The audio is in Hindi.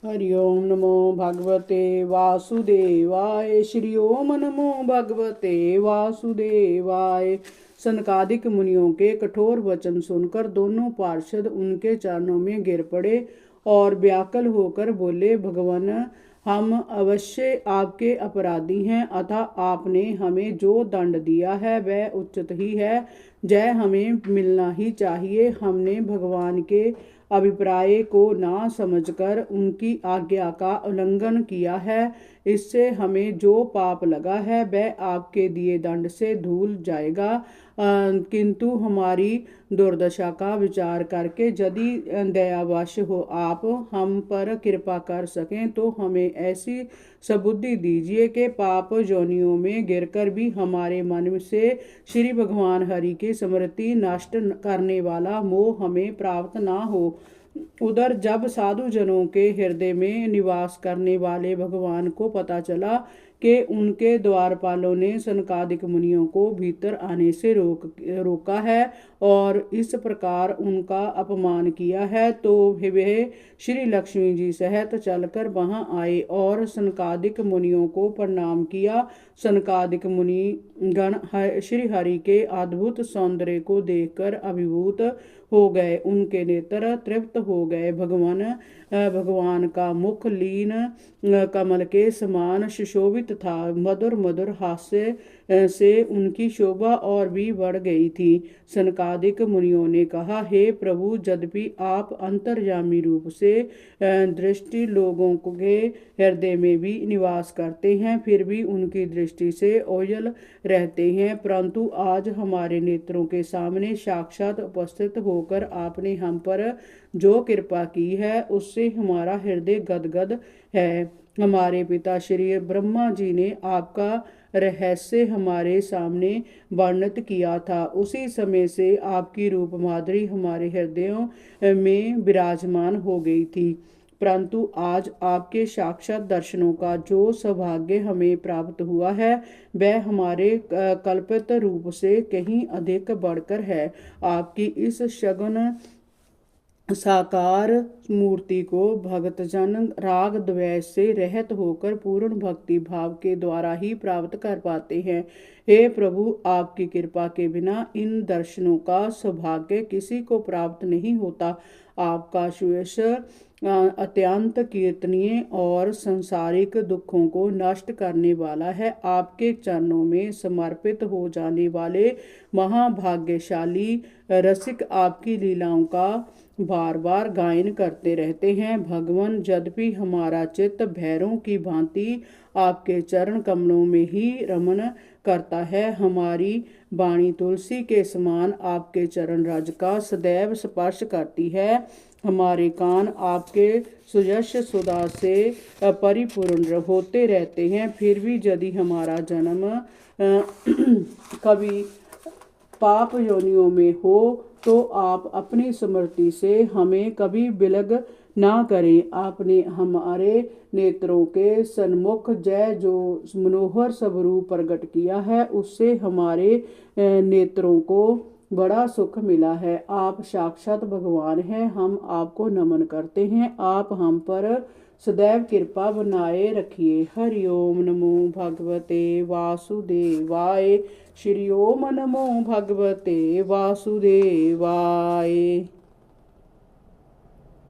हरि ओम नमो भगवते वासुदेवाय। श्री ओम नमो भगवते वासुदेवाय। सनकादिक मुनियों के कठोर वचन सुनकर दोनों पार्षद उनके चरणों में गिर पड़े और व्याकुल होकर बोले, भगवान, हम अवश्य आपके अपराधी हैं, अतः आपने हमें जो दंड दिया है वह उचित ही है। जय हमें मिलना ही चाहिए। हमने भगवान के अभिप्राय को ना समझकर उनकी आज्ञा का उल्लंघन किया है। इससे हमें जो पाप लगा है वह आपके दिए दंड से धुल जाएगा। किंतु हमारी दुर्दशा का विचार करके यदि दयावश हो आप हम पर कृपा कर सकें तो हमें ऐसी सबुद्धि दीजिए कि पाप योनियों में गिरकर भी हमारे मन से श्री भगवान हरि की स्मृति नष्ट करने वाला मोह हमें प्राप्त ना हो। उधर जब साधु जनों के हृदय में निवास करने वाले भगवान को पता चला कि उनके द्वारपालों ने सनकादिक मुनियों को भीतर आने से रोका है और इस प्रकार उनका अपमान किया है, तो वे श्री लक्ष्मी जी सहित चलकर वहां आए और सनकादिक मुनियों को प्रणाम किया। सनकादिक मुनि गण श्री हरि के अद्भुत सौंदर्य को देखकर अभिभूत हो गए। उनके नेत्र तृप्त हो गए। भगवान का मुख लीन कमल के समान सुशोभित था। मधुर मधुर हास्य से उनकी शोभा और भी बढ़ गई थी। सनकादिक मुनियों ने कहा, हे प्रभु, यद्यपि आप अंतर्यामी रूप से दृष्टि लोगों के हृदय में भी निवास करते हैं, फिर भी उनकी दृष्टि से ओझल रहते हैं। परंतु आज हमारे नेत्रों के सामने साक्षात उपस्थित होकर आपने हम पर जो कृपा की है उससे हमारा हृदय गदगद है। हमारे पिता श्री ब्रह्मा जी ने आपका रहस्य हमारे सामने वर्णित किया था। उसी समय से आपकी रूप माधुरी हमारे हृदयों में विराजमान हो गई थी। परंतु आज आपके साक्षात दर्शनों का जो सौभाग्य हमें प्राप्त हुआ है वह हमारे कल्पित रूप से कहीं अधिक बढ़कर है। आपकी इस सगुण साकार मूर्ति को भक्तजन राग द्वेष से रहित होकर पूर्ण भक्ति भाव के द्वारा ही प्राप्त कर पाते हैं। हे प्रभु, आपकी कृपा के बिना इन दर्शनों का सौभाग्य किसी को प्राप्त नहीं होता। आपका सुयश अत्यंत कीर्तनीय और संसारिक दुखों को नष्ट करने वाला है। आपके चरणों में समर्पित हो जाने वाले महाभाग्यशाली रसिक आपकी लीलाओं का बार बार गायन करते रहते हैं। भगवान, यद्यपि हमारा चित्त भैरों की भांति आपके चरण कमलों में ही रमन करता है, हमारी वाणी तुलसी के समान आपके चरण रज का सदैव स्पर्श करती है। हमारे कान आपके सुयश सुधा से परिपूर्ण होते रहते हैं। फिर भी यदि हमारा जन्म कभी पाप योनियों में हो तो आप अपनी स्मृति से हमें कभी विलग ना करें। आपने हमारे नेत्रों के सन्मुख जय जो मनोहर स्वरूप प्रकट किया है उससे हमारे नेत्रों को बड़ा सुख मिला है। आप साक्षात भगवान हैं। हम आपको नमन करते हैं। आप हम पर सदैव कृपा बनाए रखिए। हरि ओम नमो भगवते वासुदेवाय। श्री ओम नमो भगवते वासुदेवाय।